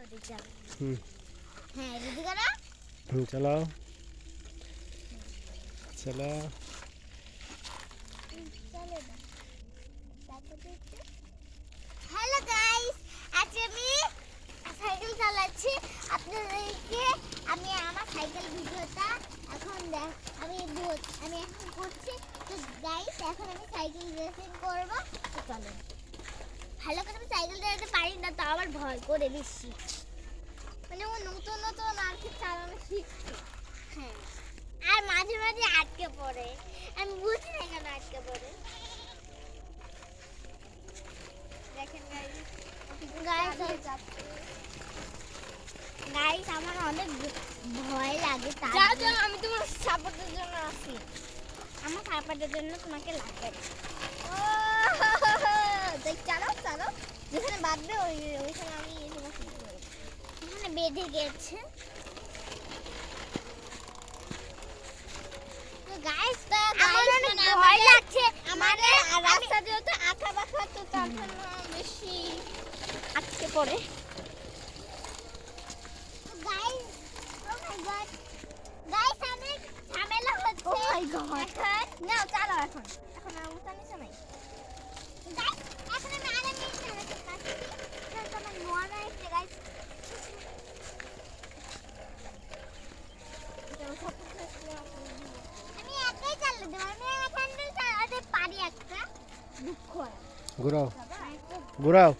হ্যাঁ রেডি করো चलो चलो হ্যালো গাইস আজ আমি সাইকেল চালাচ্ছি আপনাদেরকে আমি আমার সাইকেল ভিডিওটা এখন আমি এখন করছি তো গাইস এখন আমি সাইকেল রেসিং করব তো চলো ভালো করে আমি সাইকেল চালাতে পারি না তো আমার ভয় করে বেশি মানে ও নতুন নতুন আর কি চালানো শিখছে হ্যাঁ আর মাঝে মাঝে আটকে পড়ে আমি বুঝি না কেন আটকে পড়ে দেখেন গাইস আমার অনেক ভয় লাগে যাও যাও আমি তোমার সাপোর্টের জন্য আছি আমার সাপোর্টের জন্য তোমাকে লাগবে ও দেখ চালাও চালাও যেখানে বাঁধবে ওইখানে আমি তোমাকে এখানে বেঁধে গেছে গাইস আমার অনেক ভয় লাগছে আমাদের রাস্তা যেহেতু আঁকা বাঁকা তো তার জন্য বেশি আটকে পড়ে গাইস ও মাই গড গাইস অনেক ঝামেলা হচ্ছে ও মাই গড এখন নাও চলো এখন আর উঠা নিছে নাই গাইস এখন আমি আরামে চালাতে পারছি তো আমার মনে হচ্ছে গাইস আমি একাই চালাতে দেব আমি হ্যান্ডেল চালাতে পারি একটা দুঃখ হয় ঘুরাও ঘুরাও